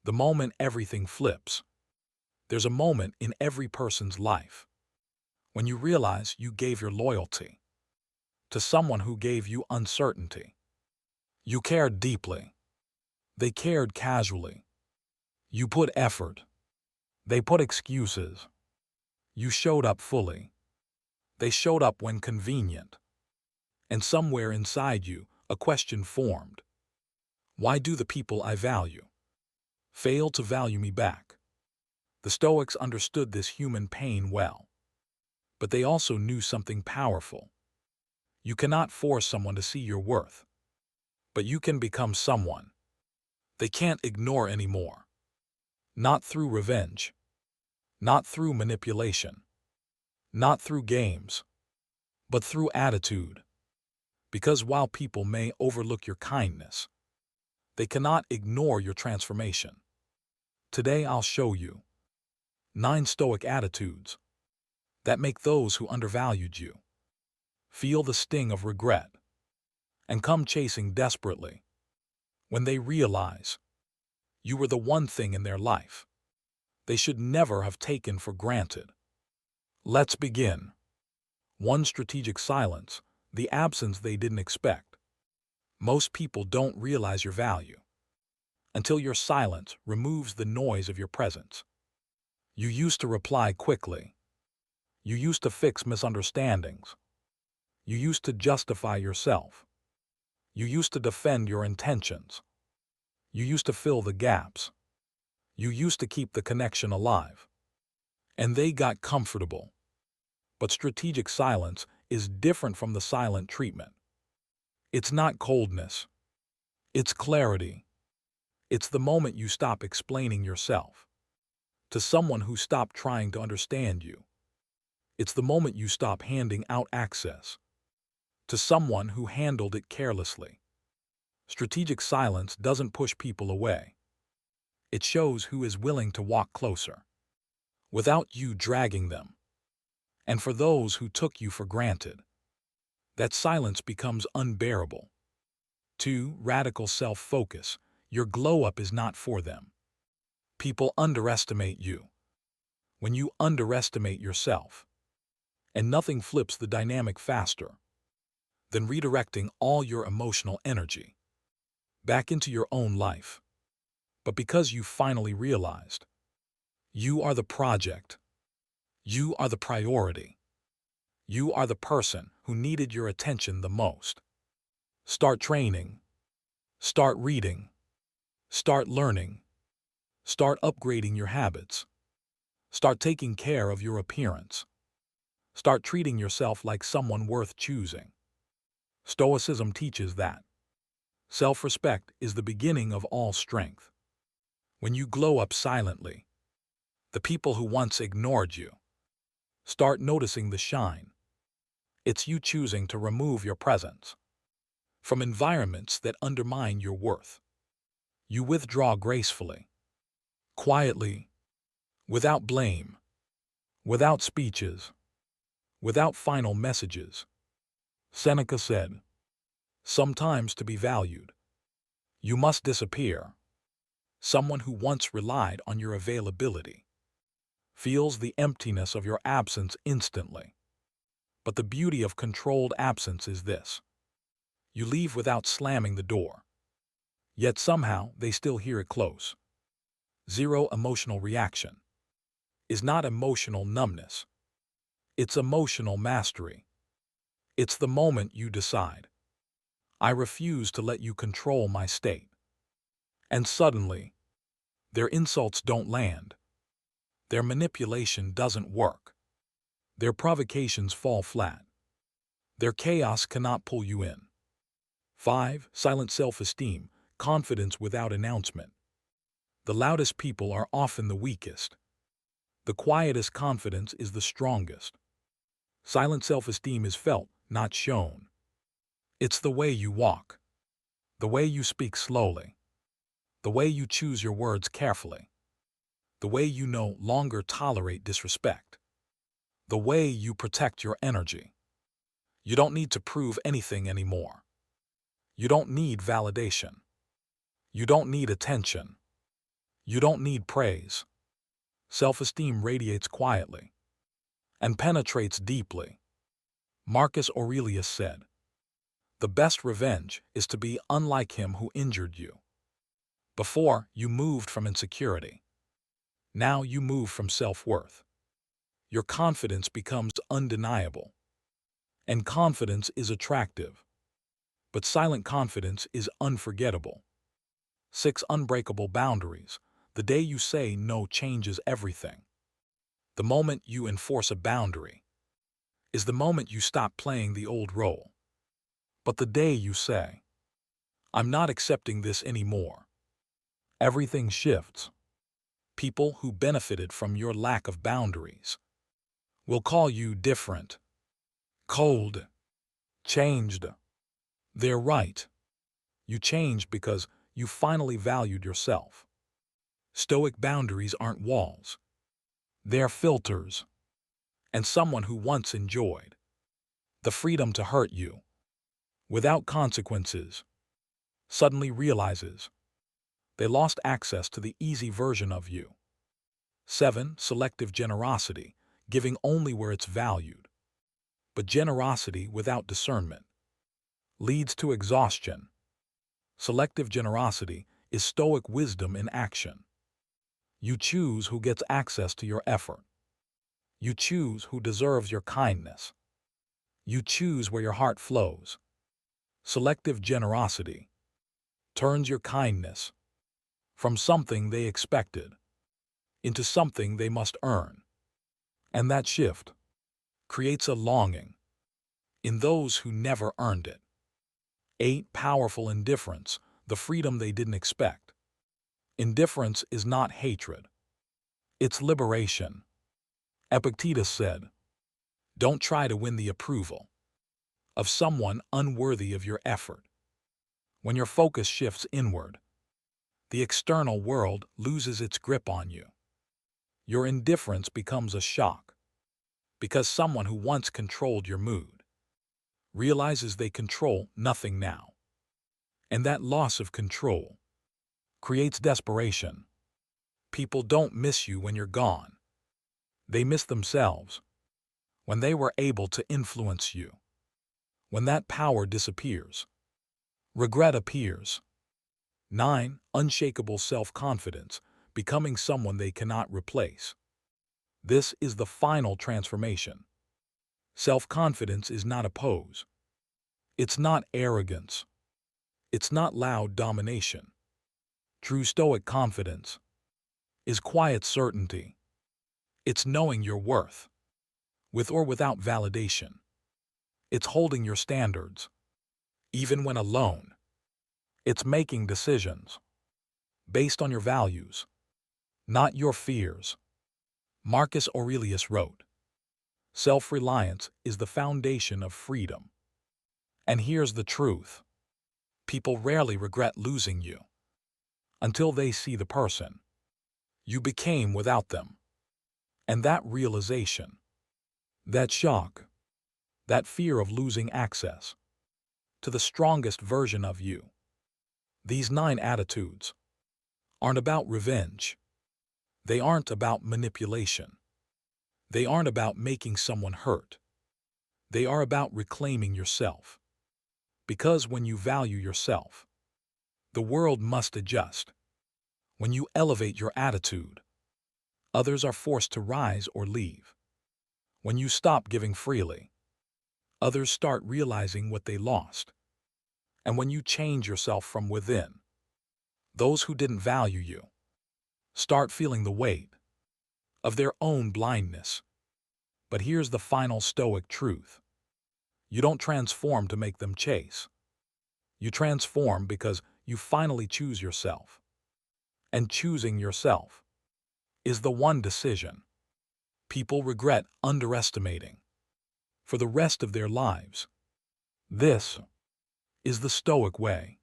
The moment everything flips. There's a moment in every person's life when you realize you gave your loyalty to someone who gave you uncertainty. You cared deeply. They cared casually. You put effort. They put excuses. You showed up fully. They showed up when convenient. And somewhere inside you, a question formed. Why do the people I value fail to value me back? The Stoics understood this human pain well, but they also knew something powerful. You cannot force someone to see your worth, but you can become someone they can't ignore anymore. Not through revenge, not through manipulation, not through games, but through attitude. Because while people may overlook your kindness, they cannot ignore your transformation. Today I'll show you 9 Stoic attitudes that make those who undervalued you feel the sting of regret and come chasing desperately when they realize you were the one thing in their life they should never have taken for granted. Let's begin. 1. Strategic silence, the absence they didn't expect. Most people don't realize your value until your silence removes the noise of your presence. You used to reply quickly. You used to fix misunderstandings. You used to justify yourself. You used to defend your intentions. You used to fill the gaps. You used to keep the connection alive. And they got comfortable. But strategic silence is different from the silent treatment. It's not coldness. It's clarity. It's the moment you stop explaining yourself to someone who stopped trying to understand you. It's the moment you stop handing out access to someone who handled it carelessly. Strategic silence doesn't push people away. It shows who is willing to walk closer without you dragging them. And for those who took you for granted, that silence becomes unbearable. 2. Radical self-focus. Your glow-up is not for them. People underestimate you when you underestimate yourself. And nothing flips the dynamic faster than redirecting all your emotional energy back into your own life. But because you finally realized you are the project, you are the priority, you are the person who needed your attention the most. Start training, start reading, start learning, start upgrading your habits, start taking care of your appearance, start treating yourself like someone worth choosing. Stoicism teaches that self-respect is the beginning of all strength. When you glow up silently, the people who once ignored you start noticing the shine. It's you choosing to remove your presence from environments that undermine your worth. You withdraw gracefully, quietly, without blame, without speeches, without final messages. Seneca said, "Sometimes to be valued, you must disappear." Someone who once relied on your availability feels the emptiness of your absence instantly. But the beauty of controlled absence is this: you leave without slamming the door, yet somehow they still hear it close. 0. Emotional reaction is not emotional numbness. It's emotional mastery. It's the moment you decide, I refuse to let you control my state. And suddenly, their insults don't land. Their manipulation doesn't work. Their provocations fall flat. Their chaos cannot pull you in. 5. Silent self-esteem, confidence without announcement. The loudest people are often the weakest. The quietest confidence is the strongest. Silent self-esteem is felt, not shown. It's the way you walk, the way you speak slowly, the way you choose your words carefully, the way you no longer tolerate disrespect, the way you protect your energy. You don't need to prove anything anymore. You don't need validation. You don't need attention. You don't need praise. Self-esteem radiates quietly and penetrates deeply. Marcus Aurelius said, "The best revenge is to be unlike him who injured you." Before, you moved from insecurity. Now you move from self-worth. Your confidence becomes undeniable. And confidence is attractive. But silent confidence is unforgettable. 6 unbreakable boundaries. The day you say no changes everything. The moment you enforce a boundary is the moment you stop playing the old role. But the day you say, "I'm not accepting this anymore," everything shifts. People who benefited from your lack of boundaries will call you different, cold, changed. They're right. You changed because you finally valued yourself. Stoic boundaries aren't walls. They're filters. And someone who once enjoyed the freedom to hurt you without consequences suddenly realizes they lost access to the easy version of you. 7. Selective generosity, giving only where it's valued. But generosity without discernment leads to exhaustion. Selective generosity is stoic wisdom in action. You choose who gets access to your effort. You choose who deserves your kindness. You choose where your heart flows. Selective generosity turns your kindness from something they expected into something they must earn. And that shift creates a longing in those who never earned it. 8. Powerful indifference, the freedom they didn't expect. Indifference is not hatred. It's liberation. Epictetus said, "Don't try to win the approval of someone unworthy of your effort." When your focus shifts inward, the external world loses its grip on you. Your indifference becomes a shock because someone who once controlled your mood realizes they control nothing now. And that loss of control creates desperation. People don't miss you when you're gone. They miss themselves when they were able to influence you. When that power disappears, regret appears. 9. Unshakable self-confidence, becoming someone they cannot replace. This is the final transformation. Self-confidence is not a pose. It's not arrogance. It's not loud domination. True stoic confidence is quiet certainty. It's knowing your worth, with or without validation. It's holding your standards, even when alone. It's making decisions based on your values, not your fears. Marcus Aurelius wrote, "Self-reliance is the foundation of freedom." And here's the truth. People rarely regret losing you until they see the person you became without them. And that realization, that shock, that fear of losing access to the strongest version of you. These 9 attitudes aren't about revenge. They aren't about manipulation. They aren't about making someone hurt. They are about reclaiming yourself. Because when you value yourself, the world must adjust. When you elevate your attitude, others are forced to rise or leave. When you stop giving freely, others start realizing what they lost. And when you change yourself from within, those who didn't value you start feeling the weight of their own blindness. But here's the final stoic truth. You don't transform to make them chase. You transform because you finally choose yourself. And choosing yourself is the one decision people regret underestimating for the rest of their lives. This is the Stoic way.